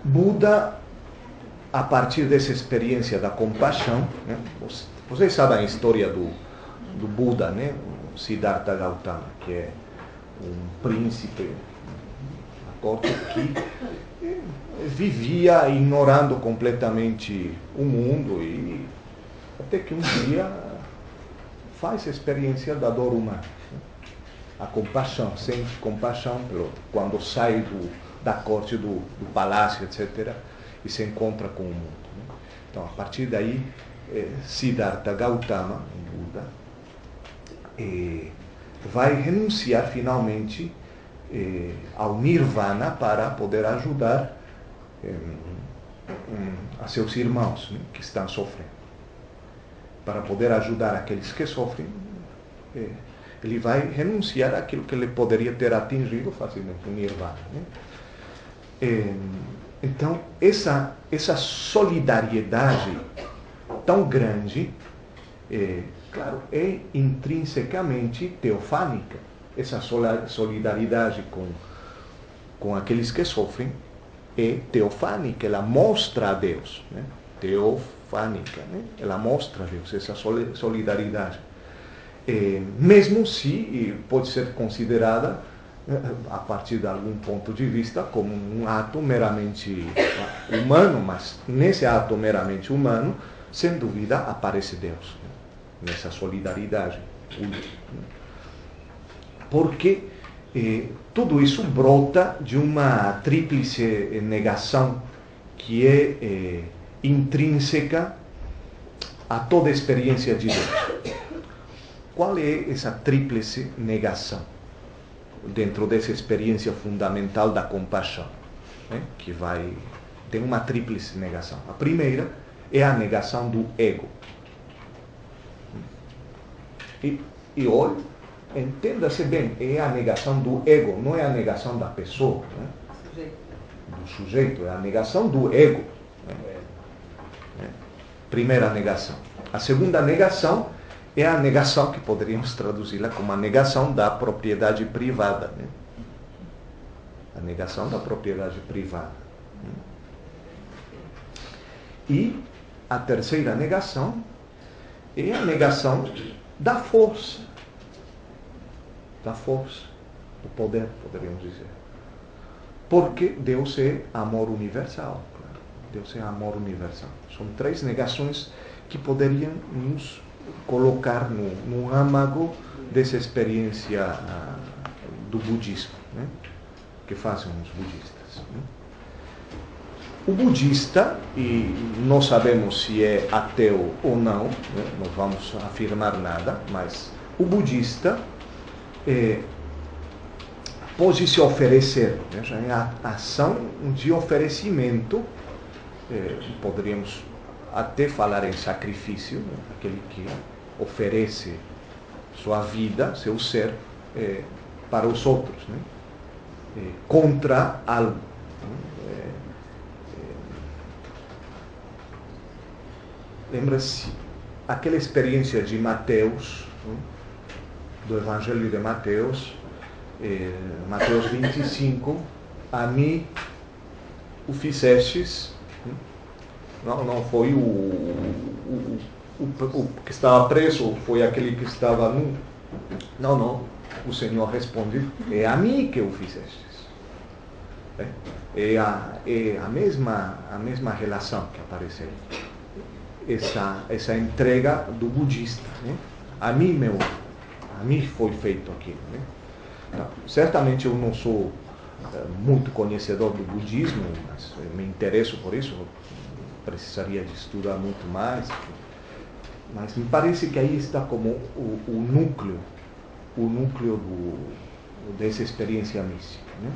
Buda, a partir dessa experiência da compaixão, né? Vocês sabem a história do Buda, né? O Siddhartha Gautama, que é um príncipe na corte que vivia ignorando completamente o mundo, e até que um dia faz a experiência da dor humana, né? A compaixão, sente compaixão quando sai da corte do palácio, etc., e se encontra com o mundo, né? Então, a partir daí, Siddhartha Gautama, um Buda, vai renunciar finalmente ao Nirvana para poder ajudar a seus irmãos, né, que estão sofrendo. Para poder ajudar aqueles que sofrem, ele vai renunciar àquilo que ele poderia ter atingido facilmente, o Nirvana, né? Então, essa solidariedade tão grande, claro, é intrinsecamente teofânica. Essa solidariedade com aqueles que sofrem é teofânica, ela mostra a Deus, né? Teofânica, né? Ela mostra a Deus, essa solidariedade. Mesmo se pode ser considerada, a partir de algum ponto de vista, como um ato meramente humano, mas nesse ato meramente humano, sem dúvida, aparece Deus, né? Nessa solidariedade. Porque tudo isso brota de uma tríplice negação que é intrínseca a toda a experiência de Deus. Qual é essa tríplice negação dentro dessa experiência fundamental da compaixão, né? Que tem uma tríplice negação. A primeira é a negação do ego. E olha, entenda-se bem, é a negação do ego, não é a negação da pessoa, né? Do sujeito, é a negação do ego, né? Primeira negação. A segunda negação é a negação, que poderíamos traduzi-la como a negação da propriedade privada, né? A negação da propriedade privada. E a terceira negação é a negação da força. Da força, do poder, poderíamos dizer. Porque Deus é amor universal. Claro. Deus é amor universal. São três negações que poderiam nos colocar no âmago dessa experiência do budismo, né? Que fazem os budistas, né? O budista, e não sabemos se é ateu ou não, né? Não vamos afirmar nada, mas o budista pode se oferecer, né? Já é a ação de oferecimento, poderíamos até falar em sacrifício, né? Aquele que oferece sua vida, seu ser, para os outros, né? Contra algo. Lembra-se aquela experiência de Mateus, né? Do Evangelho de Mateus, Mateus 25, a mim o fizestes. Não foi o que estava preso, foi aquele que estava nu. Não. O Senhor responde, é a mim que o fizestes. É a mesma relação que aparece aí. Essa entrega do budista, né? A mim foi feito aquilo, né? Então, certamente eu não sou muito conhecedor do budismo, mas me interesso por isso. Precisaria de estudar muito mais, mas me parece que aí está como o núcleo dessa experiência mística, né?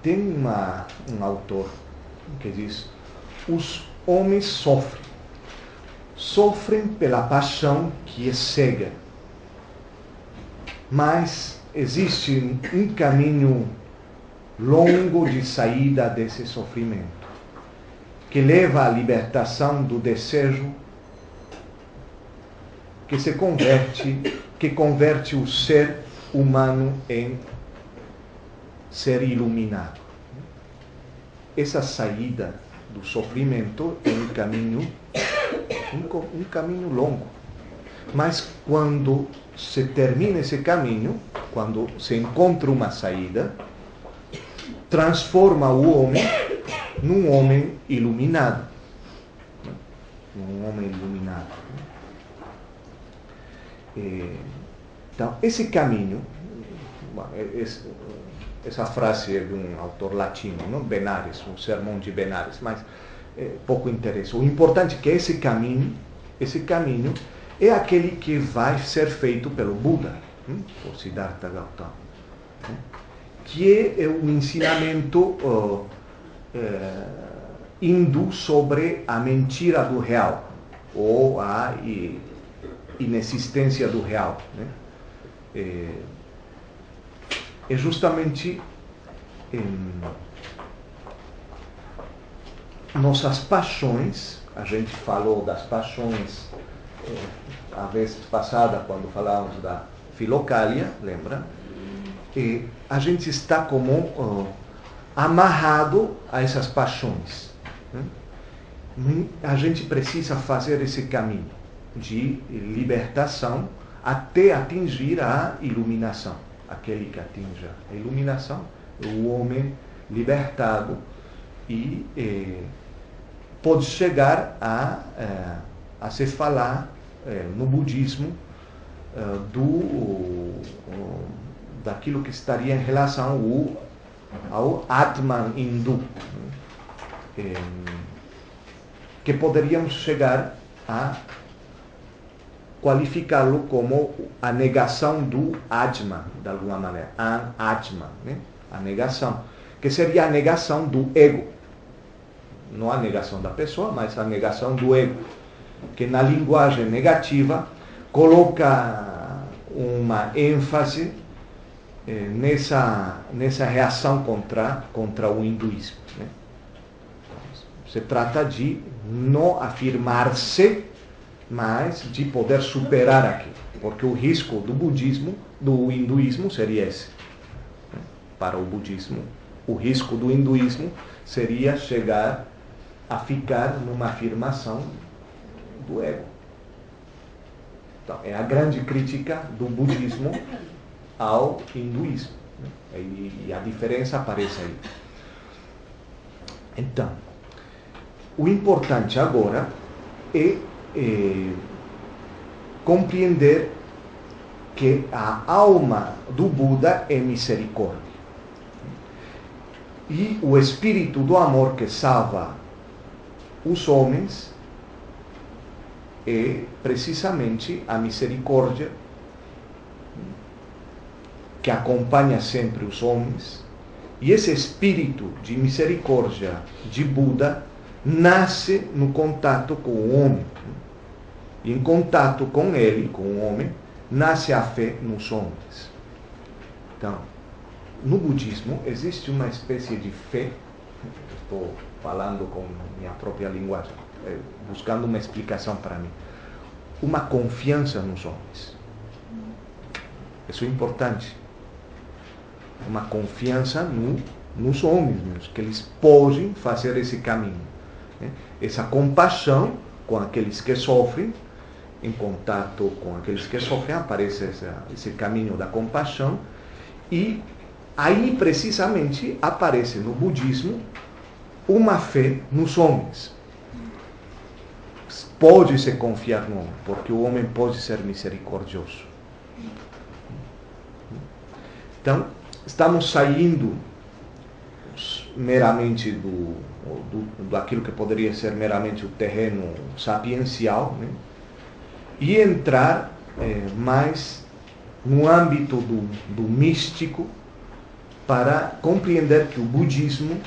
Tem um autor que diz: os homens sofrem pela paixão que é cega, mas existe um caminho longo de saída desse sofrimento, que leva à libertação do desejo, que converte o ser humano em ser iluminado. Essa saída do sofrimento é um caminho longo. Mas quando se termina esse caminho, quando se encontra uma saída, transforma o homem num homem iluminado. Então, esse caminho, essa frase é de um autor latino, não? Benares, um sermão de Benares, mas pouco interessa. O importante é que esse caminho é aquele que vai ser feito pelo Buda, por Siddhartha Gautama, que é um ensinamento hindu sobre a mentira do real, ou a inexistência do real. É justamente nossas paixões. A gente falou das paixões a vez passada, quando falávamos da Filocália, lembra? E a gente está como amarrado a essas paixões. A gente precisa fazer esse caminho de libertação até atingir a iluminação. Aquele que atinge a iluminação é o homem libertado e pode chegar a se falar no budismo daquilo que estaria em relação ao Atman hindu, que poderíamos chegar a qualificá-lo como a negação do Atman, de alguma maneira, Atman, né? A negação, que seria a negação do ego, não a negação da pessoa, mas a negação do ego, que na linguagem negativa coloca uma ênfase nessa reação contra o hinduísmo, né? Se trata de não afirmar-se, mas de poder superar aquilo, porque o risco do hinduísmo seria esse. Para o budismo, o risco do hinduísmo seria chegar a ficar numa afirmação do ego. Então, é a grande crítica do budismo ao hinduísmo, né? E a diferença aparece aí. Então, o importante agora é compreender que a alma do Buda é misericórdia. E o espírito do amor que salva os homens é precisamente a misericórdia que acompanha sempre os homens. E esse espírito de misericórdia de Buda nasce no contato com o homem. E em contato com ele, com o homem, nasce a fé nos homens. Então, no budismo existe uma espécie de fé, estou falando com minha própria linguagem, buscando uma explicação para mim, uma confiança nos homens. Isso é importante. Uma confiança nos homens, que eles podem fazer esse caminho. Essa compaixão com aqueles que sofrem, em contato com aqueles que sofrem, aparece esse caminho da compaixão, e aí precisamente aparece no budismo uma fé nos homens. Pode-se confiar no homem, porque o homem pode ser misericordioso. Então, estamos saindo meramente daquilo que poderia ser meramente o terreno sapiencial, né? E entrar mais no âmbito do místico, para compreender que o budismo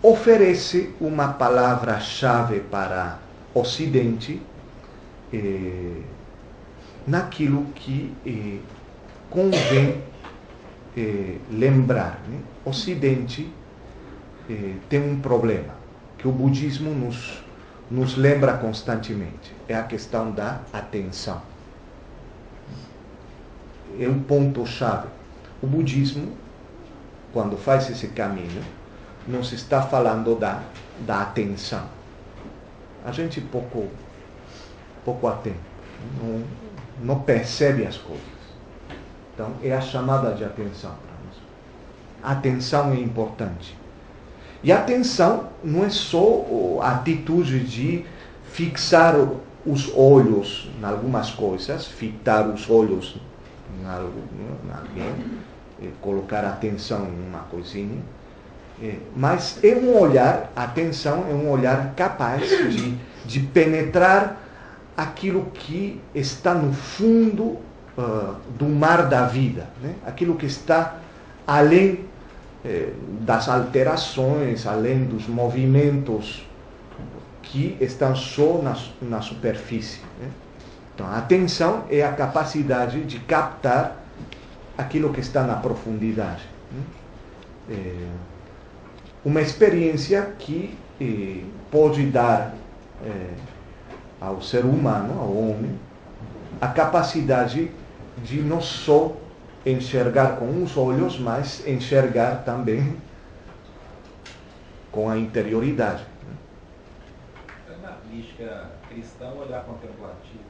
oferece uma palavra-chave para o Ocidente naquilo que convém lembrar, né? O Ocidente tem um problema que o budismo nos lembra constantemente, é a questão da atenção. é um ponto-chave. O budismo, quando faz esse caminho, não se está falando da atenção. A gente pouco atento, não percebe as coisas. Então, é a chamada de atenção para nós. A atenção é importante. E a atenção não é só a atitude de fixar os olhos em algumas coisas, fitar os olhos em alguém, colocar atenção em uma coisinha, mas é um olhar, a atenção é um olhar capaz de penetrar aquilo que está no fundo do mar da vida, né? Aquilo que está além das alterações, além dos movimentos que estão só na superfície, né? Então, a atenção é a capacidade de captar aquilo que está na profundidade, né? Uma experiência que pode dar ao ser humano, ao homem, a capacidade de não só enxergar com os olhos, mas enxergar também com a interioridade. Na mística cristã, o olhar contemplativo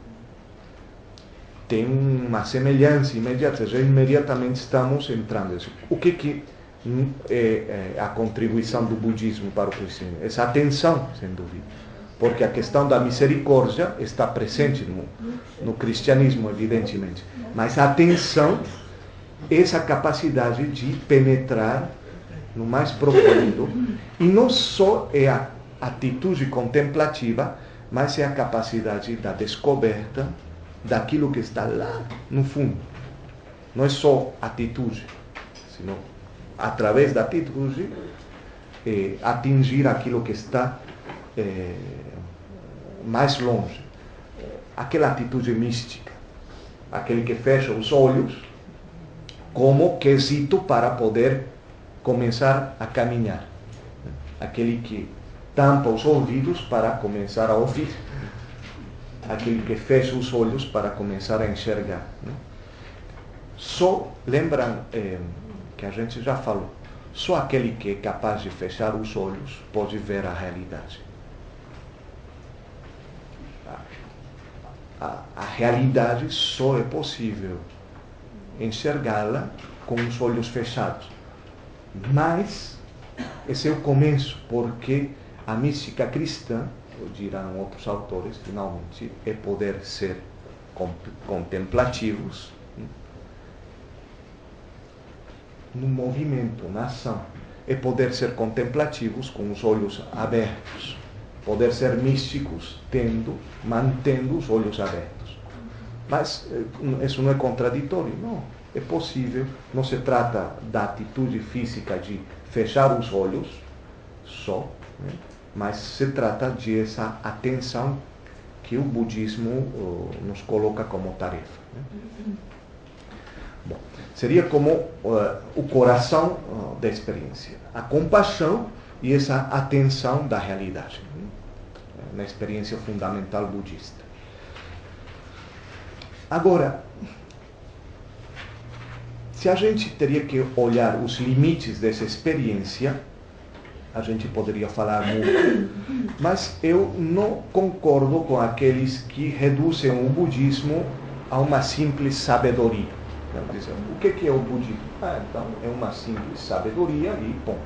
tem uma semelhança imediata, já imediatamente estamos entrando. O que é a contribuição do budismo para o cristianismo? Essa atenção, sem dúvida. Porque a questão da misericórdia está presente no cristianismo, evidentemente. Mas a atenção, essa capacidade de penetrar no mais profundo, e não só é a atitude contemplativa, mas é a capacidade da descoberta daquilo que está lá no fundo. Não é só atitude, senão através da atitude atingir aquilo que está mais longe. Aquela atitude mística, aquele que fecha os olhos como quesito para poder começar a caminhar, aquele que tampa os ouvidos para começar a ouvir, aquele que fecha os olhos para começar a enxergar, né? Só lembram que a gente já falou, só aquele que é capaz de fechar os olhos pode ver a realidade. A realidade só é possível enxergá-la com os olhos fechados. Mas esse é o começo, porque a mística cristã, dirão outros autores, finalmente, é poder ser contemplativos no movimento, na ação. É poder ser contemplativos com os olhos abertos. Poder ser místicos, mantendo os olhos abertos. Mas isso não é contraditório, não. É possível, não se trata da atitude física de fechar os olhos só, né? Mas se trata de essa atenção que o budismo nos coloca como tarefa, né? Bom, seria como o coração da experiência, a compaixão e essa atenção da realidade, né? Na experiência fundamental budista. Agora, se a gente teria que olhar os limites dessa experiência, a gente poderia falar muito, mas eu não concordo com aqueles que reduzem o budismo a uma simples sabedoria. Dizem, o que é o budismo? Então é uma simples sabedoria e ponto.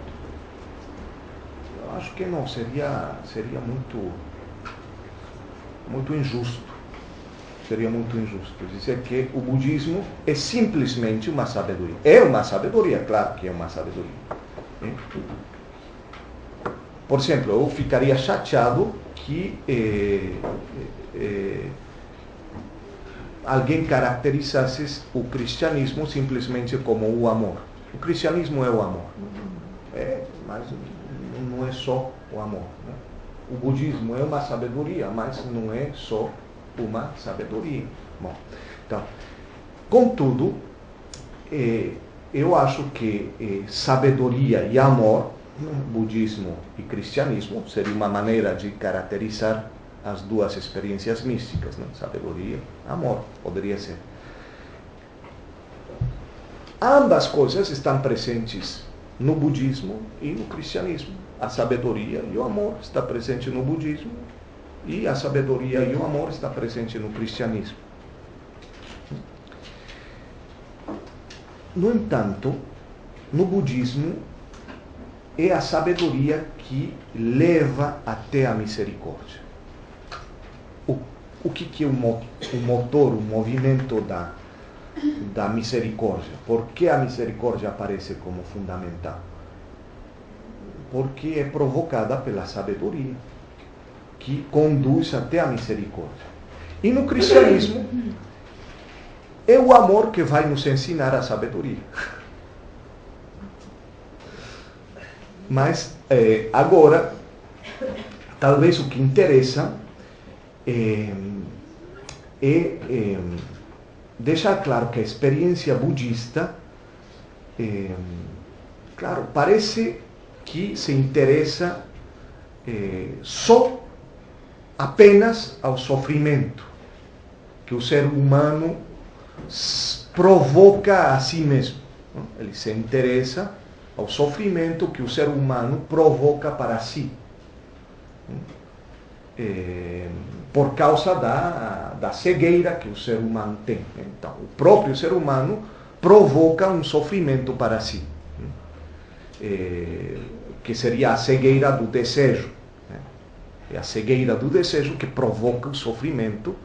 Eu acho que não, seria muito injusto. Seria muito injusto dizer que o budismo é simplesmente uma sabedoria. É uma sabedoria, claro que é uma sabedoria. Por exemplo, eu ficaria chateado que alguém caracterizasse o cristianismo simplesmente como o amor. O cristianismo é o amor. Mas não é só o amor, né? O budismo é uma sabedoria, mas não é só uma sabedoria. Bom, então, contudo, eu acho que sabedoria e amor, budismo e cristianismo, seria uma maneira de caracterizar as duas experiências místicas, né? Sabedoria, amor, poderia ser. Ambas coisas estão presentes no budismo e no cristianismo. A sabedoria e o amor está presente no budismo e a sabedoria e o amor está presente no cristianismo. No entanto, no budismo é a sabedoria que leva até a misericórdia. O que é o motor, o movimento da misericórdia? Por que a misericórdia aparece como fundamental? Porque é provocada pela sabedoria, que conduz até a misericórdia. E no cristianismo, é o amor que vai nos ensinar a sabedoria. Mas, agora, talvez o que interessa é deixar claro que a experiência budista, claro, parece que se interessa só apenas ao sofrimento que o ser humano provoca a si mesmo. Ele se interessa ao sofrimento que o ser humano provoca para si, por causa da cegueira que o ser humano tem. Então, o próprio ser humano provoca um sofrimento para si, que seria a cegueira do desejo. É a cegueira do desejo que provoca o sofrimento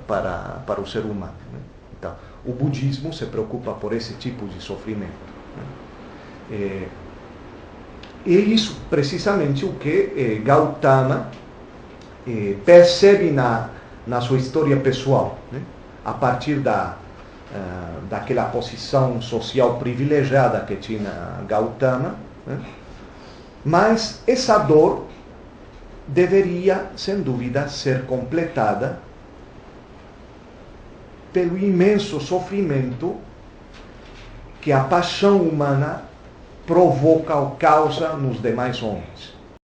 para o ser humano. Então, o budismo se preocupa por esse tipo de sofrimento. É isso precisamente o que Gautama percebe na sua história pessoal, a partir daquela posição social privilegiada que tinha Gautama, mas essa dor deveria, sem dúvida, ser completada pelo imenso sofrimento que a paixão humana provoca ou causa nos demais homens.